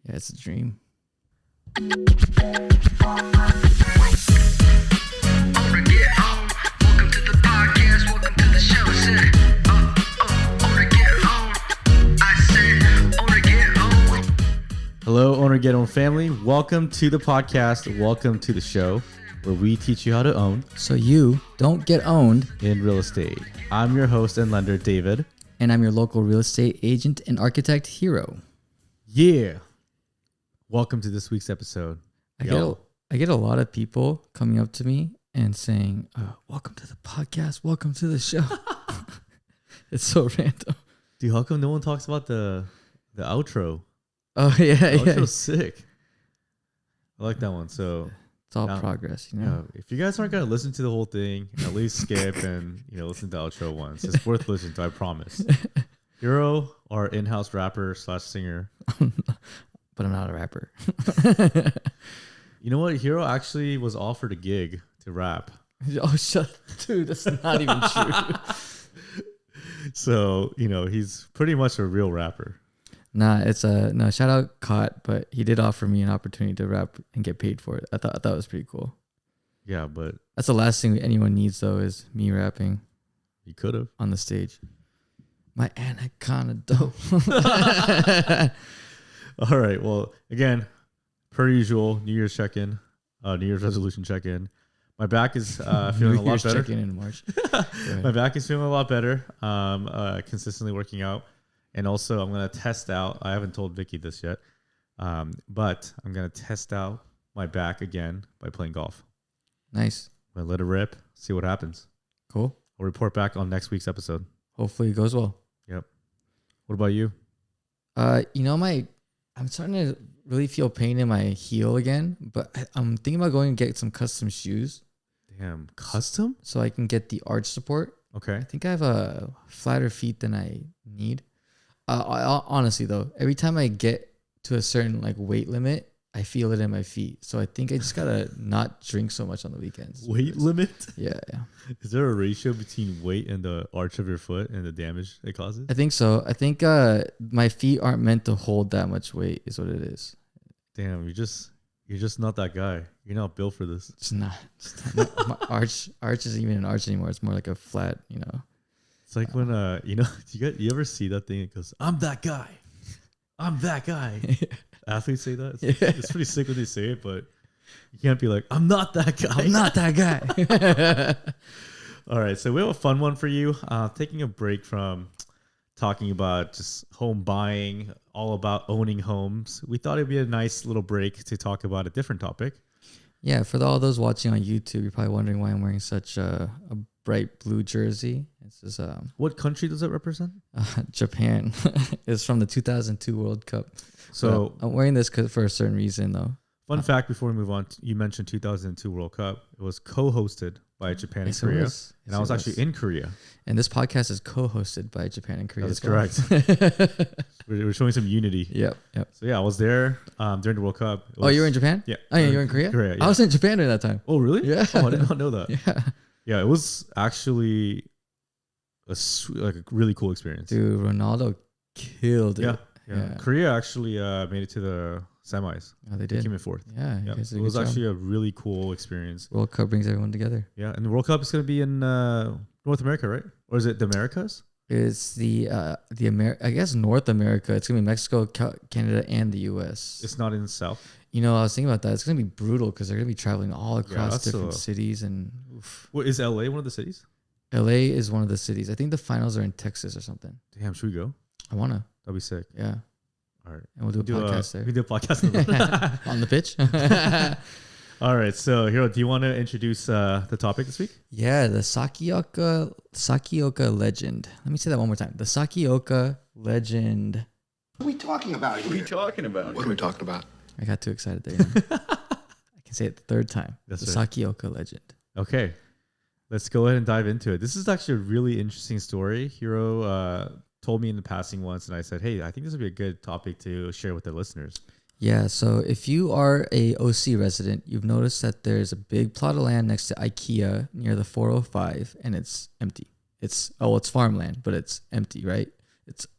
Yeah, it's a dream. Hello, Owner Get Owned family. Welcome to the podcast. Welcome to the show where we teach you how to own so you don't get owned in real estate. I'm your host and lender, David. And I'm your local real estate agent and architect, Hero. Yeah. Welcome to this week's episode. I get a lot of people coming up to me and saying, welcome to the podcast. Welcome to the show. It's so random. Dude, how come no one talks about the outro? Oh, yeah. The yeah. outro's sick. I like that one. So it's all progress, you know? Yeah, if you guys aren't going to listen to the whole thing, at least skip and, listen to the outro once. It's worth listening to, I promise. Hero, our in-house rapper / singer. But I'm not a rapper. You know what? Hero actually was offered a gig to rap. Oh, dude, that's not even true. So, he's pretty much a real rapper. Nah, no, shout out Cot, but he did offer me an opportunity to rap and get paid for it. I thought it was pretty cool. Yeah, but that's the last thing anyone needs, though, is me rapping. He could have on the stage. My anaconda dope. All right. Well, again, per usual, New Year's check-in, New Year's resolution check-in. My back is feeling a lot better. Check-in in March. My back is feeling a lot better. Consistently working out. And also, I'm going to test out. I haven't told Vicky this yet, but I'm going to test out my back again by playing golf. Nice. I'm going to let it rip, see what happens. Cool. I'll report back on next week's episode. Hopefully it goes well. Yep. What about you? I'm starting to really feel pain in my heel again, but I'm thinking about going and get some custom shoes. Damn, custom? So I can get the arch support. Okay. I think I have a flatter feet than I need. Honestly, though, every time I get to a certain weight limit, I feel it in my feet. So I think I just gotta not drink so much on the weekends. Weight limit? Yeah. Is there a ratio between weight and the arch of your foot and the damage it causes? I think so. I think my feet aren't meant to hold that much weight, is what it is. Damn, you're just not that guy. You're not built for this. It's not. My arch isn't even an arch anymore. It's more like a flat, It's like when you ever see that thing? It goes, "I'm that guy. I'm that guy." Athletes say that. It's pretty sick when they say it, but you can't be like, "I'm not that guy. I'm not that guy." All right, so we have a fun one for you. Taking a break from talking about just home buying, all about owning homes. We thought it'd be a nice little break to talk about a different topic. Yeah, for all those watching on YouTube, you're probably wondering why I'm wearing such a bright blue jersey. It's just, what country does it represent? Japan. It's from the 2002 World Cup. So I'm wearing this for a certain reason, though. Fun fact before we move on, you mentioned 2002 World Cup. It was co-hosted by Japan and Korea. And I was actually in Korea. And this podcast is co-hosted by Japan and Korea. That's correct. We're showing some unity. Yep. So yeah, I was there during the World Cup. You were in Japan? Yeah. Oh, yeah, you were in Korea? Korea, yeah. I was in Japan during that time. Oh, really? Yeah. Oh, I did not know that. Yeah. Yeah, it was actually a really cool experience. Dude, Ronaldo killed it. Yeah. Korea actually made it to the semis. Oh, they did. They came in fourth. Yeah. It was actually a really cool experience. World Cup brings everyone together. Yeah, and the World Cup is going to be in North America, right? Or is it the Americas? It's I guess North America. It's gonna be Mexico, Canada, and the U.S. It's not in the South. I was thinking about that. It's gonna be brutal because they're gonna be traveling all across different cities and. Oof. What, is LA one of the cities? LA is one of the cities. I think the finals are in Texas or something. Damn, should we go? I wanna. That'd be sick. Yeah. All right. And we'll do a podcast there. We do a podcast on the pitch. All right. So, Hiro, do you want to introduce the topic this week? Yeah, the Sakioka legend. Let me say that one more time. The Sakioka legend. What are we talking about here? What are we talking about? What are we talking about? I got too excited there. I can say it the third time. That's the right. Sakioka legend. Okay. Let's go ahead and dive into it. This is actually a really interesting story. Hiro told me in the passing once, and I said, hey, I think this would be a good topic to share with the listeners. Yeah, so if you are a OC resident, you've noticed that there's a big plot of land next to IKEA near the 405, and it's empty. It's farmland, but it's empty, right?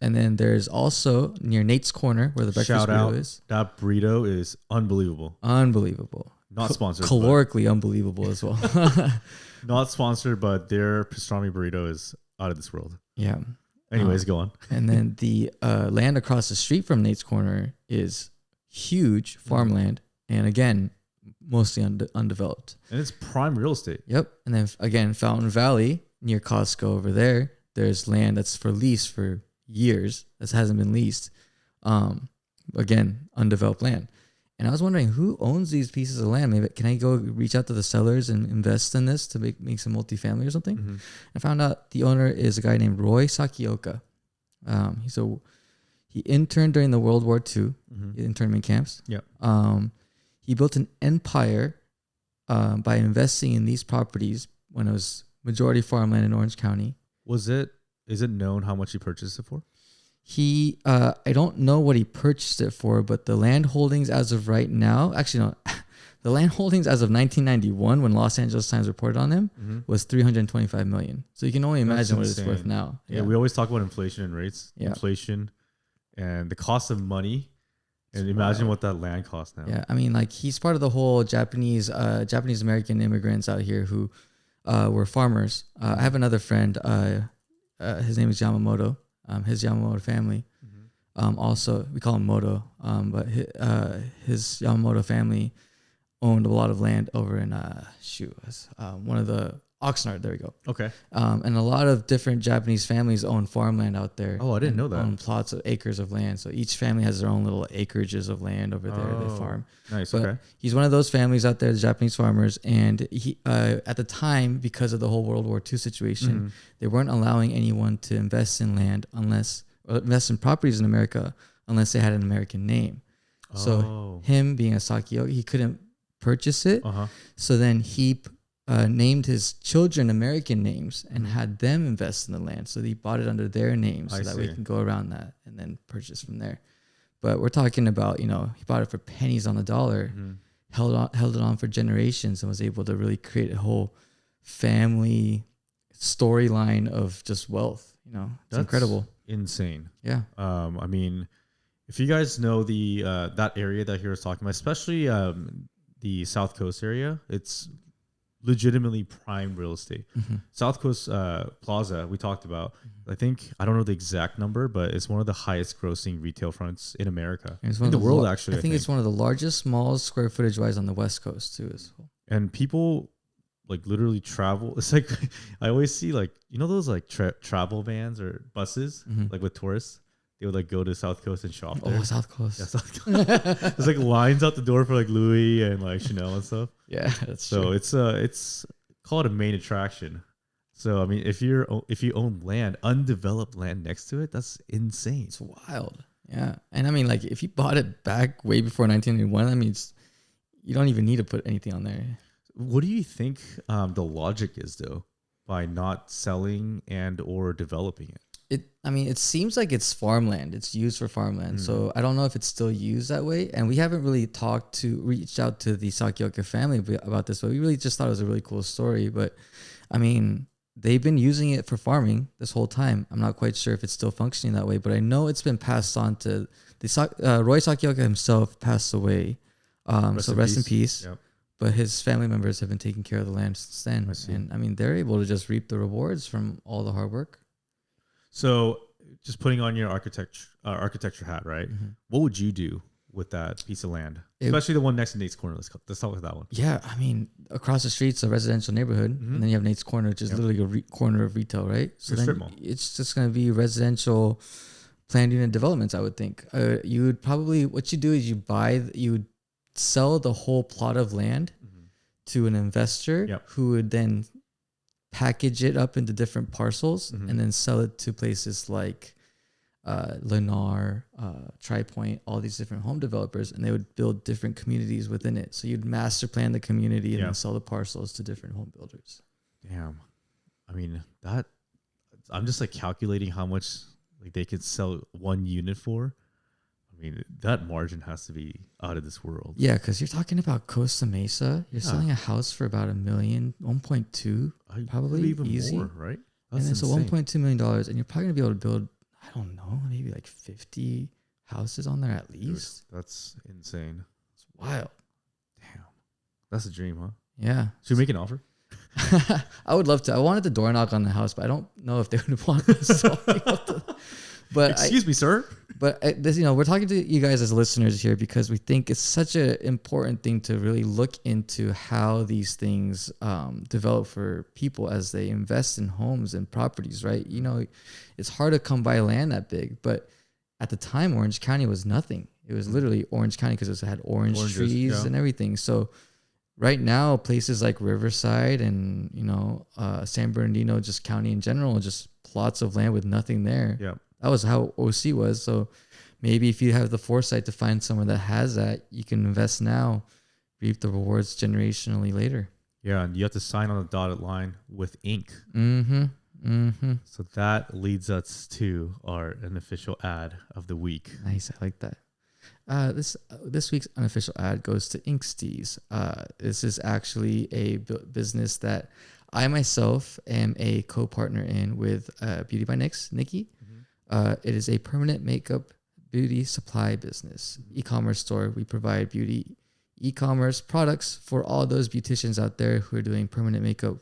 And then there's also near Nate's Corner where the breakfast Shout burrito out. is. That burrito is unbelievable. Unbelievable. Not sponsored. Calorically unbelievable as well. Not sponsored, but their pastrami burrito is out of this world. Yeah. Anyways, go on. And then the land across the street from Nate's Corner is huge farmland. And again, mostly undeveloped. And it's prime real estate. Yep. And then again, Fountain Valley near Costco over there, there's land that's for lease for years that hasn't been leased. Again, undeveloped land. And I was wondering who owns these pieces of land. Maybe can I go reach out to the sellers and invest in this to make some multifamily or something? Mm-hmm. I found out the owner is a guy named Roy Sakioka. He interned during the World War II, internment camps. Yep. He built an empire by investing in these properties when it was majority farmland in Orange County. Is it known how much he purchased it for? I don't know what he purchased it for, but the land holdings as of right now, actually no, the land holdings as of 1991 when Los Angeles Times reported on him was 325 million. So you can only imagine what it's worth now. Yeah, we always talk about inflation and rates, inflation and the cost of money. And imagine what that land costs now. Yeah, I mean, like he's part of the whole Japanese American immigrants out here who were farmers. I have another friend. His name is Yamamoto. His Yamamoto family. Also, we call him Moto. But his Yamamoto family owned a lot of land over in one of the Oxnard. There we go. Okay. And a lot of different Japanese families own farmland out there. Oh, I didn't know that. Own plots of acres of land. So each family has their own little acreages of land over there. They farm. Nice. But okay. He's one of those families out there, the Japanese farmers. And he, at the time, because of the whole World War II situation, they weren't allowing anyone to invest in land invest in properties in America unless they had an American name. So him being a Sakioka, he couldn't purchase it. So then he named his children American names and had them invest in the land. So he bought it under their names so that we can go around that and then purchase from there. But we're talking about, he bought it for pennies on the dollar, held it on for generations and was able to really create a whole family storyline of just wealth. It's incredible. Insane. Yeah. I mean, if you guys know the that area that he was talking about, especially the South Coast area, it's legitimately prime real estate. South Coast Plaza we talked about. I don't know the exact number, but it's one of the highest grossing retail fronts in America. In the world, actually. I think it's one of the largest malls square footage wise on the West Coast too as well. And people like literally travel. It's like I always see like those like travel vans or buses like with tourists. They would like go to South Coast and shop there. Oh, South Coast. Yeah, South Coast. There's like lines out the door for like Louis and like Chanel and stuff. Yeah, that's true. So it's called a main attraction. So I mean, if you own land, undeveloped land next to it, that's insane. It's wild. Yeah, and I mean, like if you bought it back way before 1981, that means you don't even need to put anything on there. What do you think the logic is though by not selling and or developing it? It seems like it's farmland. It's used for farmland. So I don't know if it's still used that way. And we haven't really reached out to the Sakioka family about this, but we really just thought it was a really cool story. But I mean, they've been using it for farming this whole time. I'm not quite sure if it's still functioning that way, but I know it's been passed on to Roy Sakioka himself passed away. So rest in peace. Yep. But his family members have been taking care of the land since then. And I mean, they're able to just reap the rewards from all the hard work. So just putting on your architecture hat, right? What would you do with that piece of land? Especially the one next to Nate's Corner. Let's talk about that one. Yeah. I mean, across the street's a residential neighborhood. And then you have Nate's Corner, which is literally a corner of retail, right? So then it's just going to be residential planned unit developments, I would think. You would probably, what you do is you would sell the whole plot of land to an investor who would then package it up into different parcels and then sell it to places like Lennar, TriPoint, all these different home developers, and they would build different communities within it. So you'd master plan the community and then sell the parcels to different home builders. Damn. I mean, I'm just like calculating how much like they could sell one unit for. I mean, that margin has to be out of this world. Yeah, because you're talking about Costa Mesa. You're selling a house for about $1 million, 1.2, probably even easy, more, right? That's and then so $1.2 million, and you're probably gonna be able to build I don't know, maybe like 50 houses on there at least. Dude, that's insane. It's wild. Damn. That's a dream, huh? Yeah. Should we make an offer? I would love to. I wanted the door knock on the house, but I don't know if they would want this. But excuse me, sir. But this, we're talking to you guys as listeners here because we think it's such an important thing to really look into how these things develop for people as they invest in homes and properties, right? It's hard to come by land that big, but at the time, Orange County was nothing. It was literally Orange County because it had oranges, trees and everything. So right now, places like Riverside and, San Bernardino, just county in general, just plots of land with nothing there. Yeah. That was how OC was. So maybe if you have the foresight to find someone that has that, you can invest now, reap the rewards generationally later. Yeah, and you have to sign on the dotted line with ink. Mm-hmm. Mm-hmm. So that leads us to our unofficial ad of the week. Nice. I like that. This week's unofficial ad goes to Inkstees. This is actually a business that I myself am a co-partner in with Beauty by Nikki. It is a permanent makeup beauty supply business, e-commerce store. We provide beauty e-commerce products for all those beauticians out there who are doing permanent makeup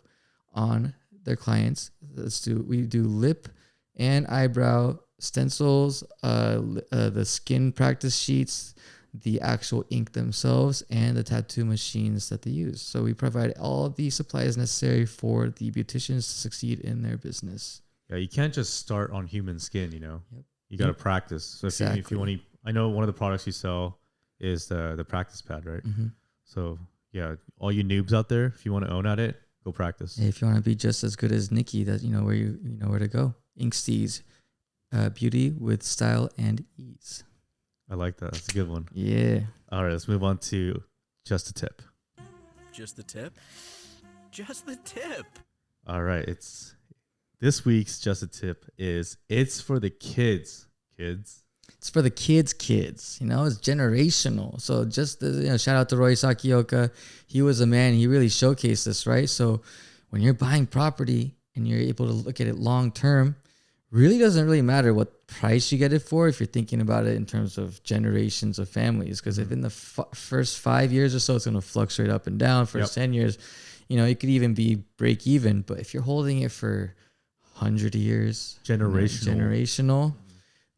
on their clients. We do lip and eyebrow stencils, the skin practice sheets, the actual ink themselves, and the tattoo machines that they use. So we provide all the supplies necessary for the beauticians to succeed in their business. Yeah, you can't just start on human skin, Yep. You got to practice. So if you want to, I know one of the products you sell is the practice pad, right? Mm-hmm. So yeah, all you noobs out there, if you want to own at it, go practice. Hey, if you want to be just as good as Nikki, that where you know where to go. Inkstees, beauty with style and ease. I like that. That's a good one. Yeah. All right, let's move on to just a tip. Just the tip? Just the tip. All right, this week's just a tip it's for the kids. It's for the kids. It's generational. So just shout out to Roy Sakioka. He was a man. He really showcased this, right? So when you're buying property and you're able to look at it long term, really doesn't really matter what price you get it for if you're thinking about it in terms of generations of families. Because if in the first 5 years or so, it's going to fluctuate up and down. First 10 years, it could even be break even. But if you're holding it for 100 years, generational,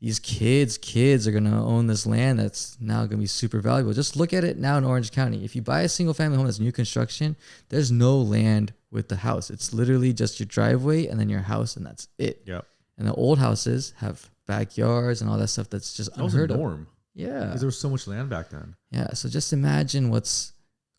these kids are going to own this land that's now going to be super valuable. Just look at it now in Orange County. If you buy a single family home that's new construction, there's no land with the house. It's literally just your driveway and then your house, and that's it. Yep. And the old houses have backyards and all that stuff that's just unheard of. That was a norm. Yeah. Because there was so much land back then. Yeah. So just imagine what's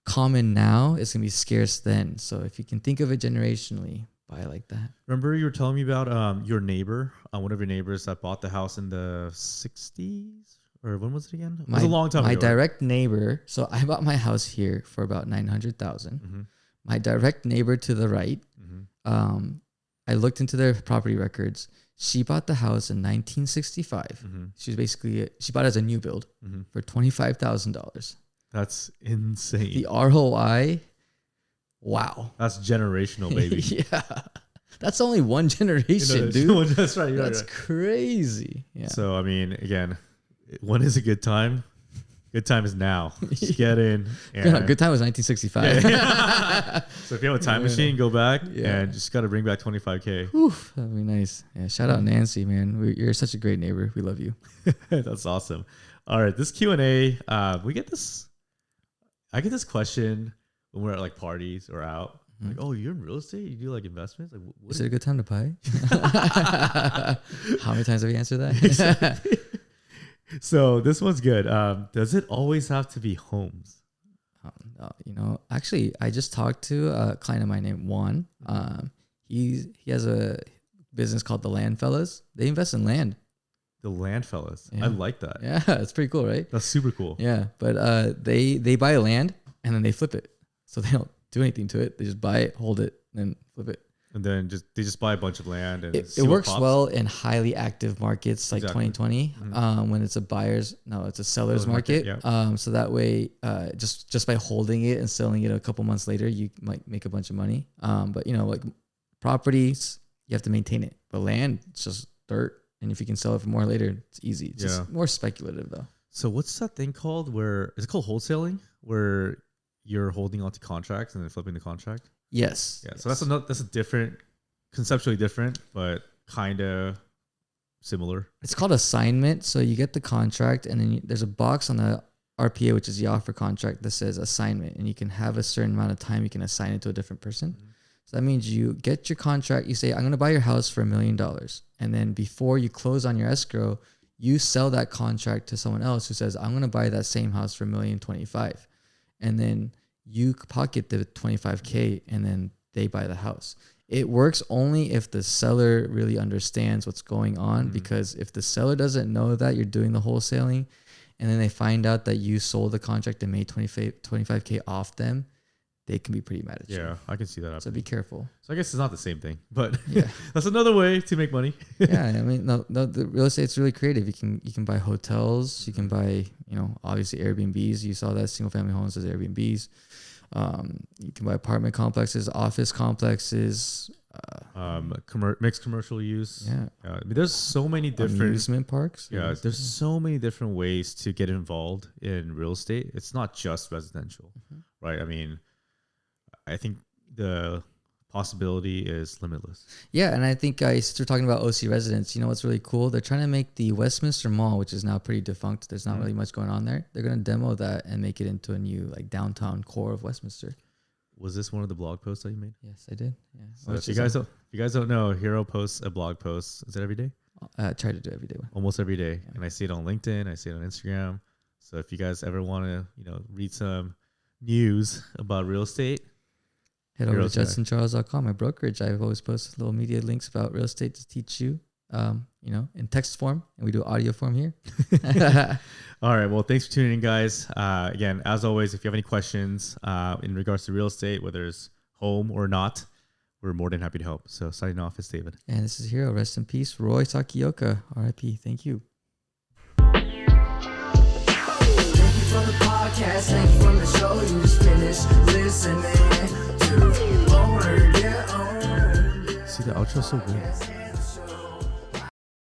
common now is going to be scarce then. So if you can think of it generationally, buy like that. Remember you were telling me about your neighbor, one of your neighbors that bought the house in the 60s? Or when was it again? It was a long time ago. My direct neighbor, so I bought my house here for about $900,000. Mm-hmm. My direct neighbor to the right, I looked into their property records. She bought the house in 1965. Mm-hmm. She bought it as a new build for $25,000. That's insane. The ROI, wow. That's generational, baby. Yeah. That's only one generation, dude. That's right. That's crazy. Yeah. So, I mean, again, when is a good time? Good time is now. Just get in. And good time was 1965. Yeah. So if you have a time machine, go back and just got to bring back 25K. Whew, that'd be nice. Yeah. Shout out Nancy, man. You're such a great neighbor. We love you. That's awesome. All right. This Q&A, I get this question when we're at like parties or out. Like, oh, you're in real estate? You do like investments? Like, is it a good time to buy? How many times have you answered that? Exactly. So this one's good. Does it always have to be homes? Actually, I just talked to a client of mine named Juan. He has a business called the Land Fellas. They invest in land. The Land Fellas. Yeah. I like that. Yeah, it's pretty cool, right? That's super cool. Yeah, but they buy land and then they flip it. So they don't do anything to it. They just buy it, hold it, and flip it. And then they just buy a bunch of land and it works well in highly active markets like 2020 when it's a seller's market. Yeah. So that way, just by holding it and selling it a couple months later, you might make a bunch of money. But like properties, you have to maintain it. But land, it's just dirt. And if you can sell it for more later, it's easy. It's Yeah. just more speculative though. So what's that thing called? Where is it called wholesaling? Where you're holding onto contracts and then flipping the contract? Yes. Yeah. So that's a different, conceptually different, but kind of similar. It's called assignment. So you get the contract, and then there's a box on the RPA, which is the offer contract, that says assignment, and you can have a certain amount of time you can assign it to a different person. Mm-hmm. So that means you get your contract. You say, I'm going to buy your house for $1 million. And then before you close on your escrow, you sell that contract to someone else who says, I'm going to buy that same house for $1,025,000. And then you pocket the $25K and then they buy the house. It works only if the seller really understands what's going on, because if the seller doesn't know that you're doing the wholesaling and then they find out that you sold the contract and made 25K off them, they can be pretty mad at you. Yeah, I can see that happening. So be careful. So I guess it's not the same thing, but Yeah. that's another way to make money. Yeah, I mean, no, the real estate's really creative. You can buy hotels, you can buy, obviously Airbnbs. You saw that, single family homes as Airbnbs. You can buy apartment complexes, office complexes, Mixed commercial use. yeah, I mean, there's so many different amusement parks. Yeah, there's so many different ways to get involved in real estate. It's not just residential, right? I mean, I think the possibility is limitless. Yeah, and I think since we're talking about OC residents, what's really cool? They're trying to make the Westminster Mall, which is now pretty defunct. There's not really much going on there. They're going to demo that and make it into a new downtown core of Westminster. Was this one of the blog posts that you made? Yes, I did. Yeah. So if you guys don't know, Hero posts a blog post. Is it every day? I try to do every day. Almost every day, Yeah. and I see it on LinkedIn. I see it on Instagram. So if you guys ever want to, read some news about real estate, Head over Heroes to guy. JustinCharles.com, my brokerage. I've always posted little media links about real estate to teach you, in text form, and we do audio form here. All right. Well, thanks for tuning in, guys. Again, as always, if you have any questions in regards to real estate, whether it's home or not, we're more than happy to help. So signing off is David. And this is Hero. Rest in peace, Roy Sakioka, R.I.P. Thank you. Thank you for the podcast, thank you for the show. You just finished listening to Owner Get Owned. See, the outro's so good.